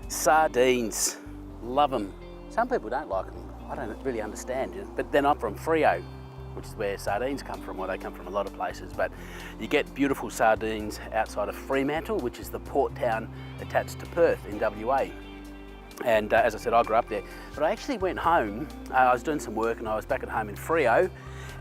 Sardines, love them. Some people don't like them. I don't really understand, but then I'm from Frio, which is where sardines come from. Well, they come from a lot of places, but you get beautiful sardines outside of Fremantle, which is the port town attached to Perth in WA. And as I said, I grew up there. But I actually went home, I was doing some work and I was back at home in Frio,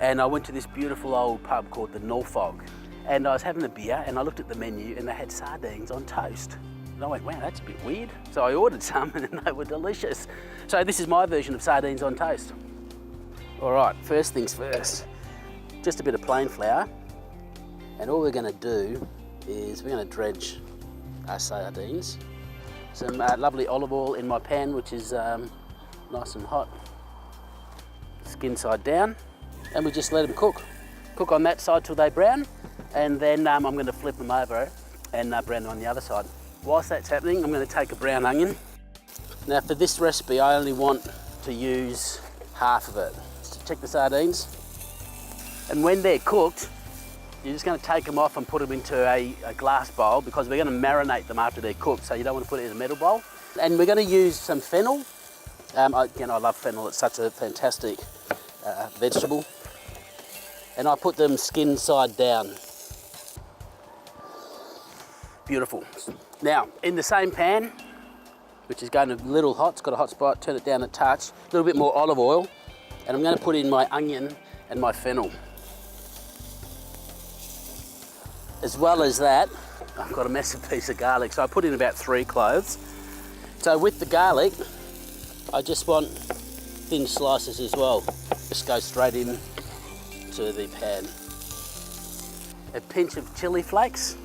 and I went to this beautiful old pub called the Norfolk. And I was having a beer and I looked at the menu and they had sardines on toast. And I went, wow, that's a bit weird. So I ordered some and they were delicious. So this is my version of sardines on toast. All right, first things first, just a bit of plain flour. And all we're gonna do is we're gonna dredge our sardines. Some lovely olive oil in my pan, which is nice and hot. Skin side down. And we just let them cook. Cook on that side till they brown. And then I'm gonna flip them over and brown them on the other side. Whilst that's happening, I'm going to take a brown onion. Now for this recipe, I only want to use half of it. So check the sardines. And when they're cooked, you're just going to take them off and put them into a glass bowl, because we're going to marinate them after they're cooked, so you don't want to put it in a metal bowl. And we're going to use some fennel. Again, I love fennel, it's such a fantastic vegetable. And I put them skin side down. Beautiful. Now, in the same pan, which is going a little hot, it's got a hot spot, turn it down a touch, a little bit more olive oil, and I'm going to put in my onion and my fennel. As well as that, I've got a massive piece of garlic, so I put in about 3 cloves. So with the garlic, I just want thin slices as well. Just go straight in to the pan. A pinch of chili flakes.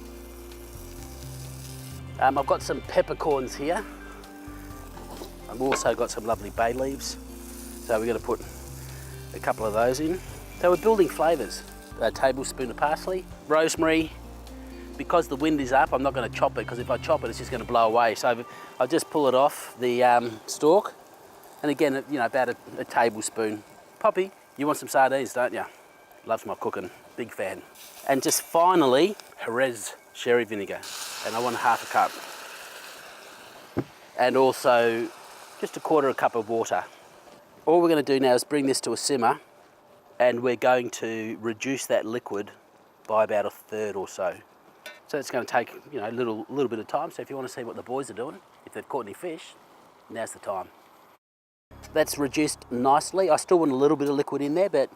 I've got some peppercorns here. I've also got some lovely bay leaves. So we're going to put a couple of those in. So we're building flavours. A tablespoon of parsley, rosemary. Because the wind is up, I'm not going to chop it, because if I chop it, it's just going to blow away. So I'll just pull it off the stalk. And again, about a tablespoon. Poppy, you want some sardines, don't you? Loves my cooking, big fan. And just finally, Jerez sherry vinegar, and I want ½ cup. And also just 1/4 cup of water. All we're going to do now is bring this to a simmer, and we're going to reduce that liquid by about 1/3 or so. So it's going to take a little bit of time. So if you want to see what the boys are doing, if they've caught any fish, now's the time. That's reduced nicely. I still want a little bit of liquid in there, but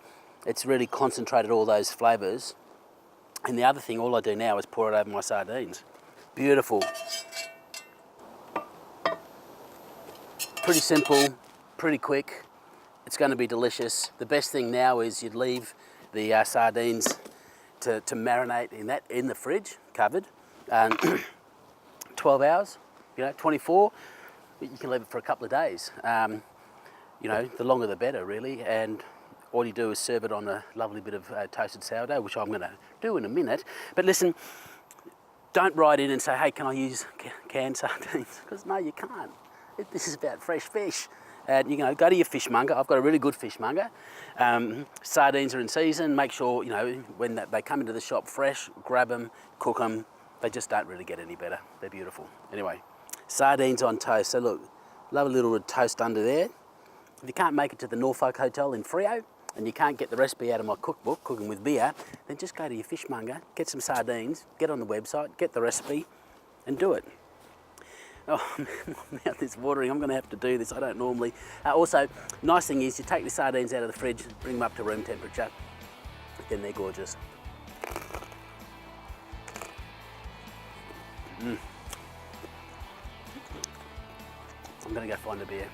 it's really concentrated all those flavours. And the other thing, all I do now is pour it over my sardines. Beautiful. Pretty simple, pretty quick. It's going to be delicious. The best thing now is you'd leave the sardines to marinate in the fridge, covered, 12 hours, 24. You can leave it for a couple of days. The longer the better, really. And all you do is serve it on a lovely bit of toasted sourdough, which I'm going to do in a minute. But listen, don't write in and say, hey, can I use canned sardines? Because no, you can't. This is about fresh fish. And go to your fishmonger. I've got a really good fishmonger. Sardines are in season. Make sure, when they come into the shop fresh, grab them, cook them. They just don't really get any better. They're beautiful. Anyway, sardines on toast. So look, love a little bit of toast under there. If you can't make it to the Norfolk Hotel in Frio, and you can't get the recipe out of my cookbook, Cooking with Beer, then just go to your fishmonger, get some sardines, get on the website, get the recipe, and do it. Oh, my mouth is watering. I'm going to have to do this. I don't normally. Also, nice thing is you take the sardines out of the fridge, bring them up to room temperature, then they're gorgeous. I'm going to go find a beer.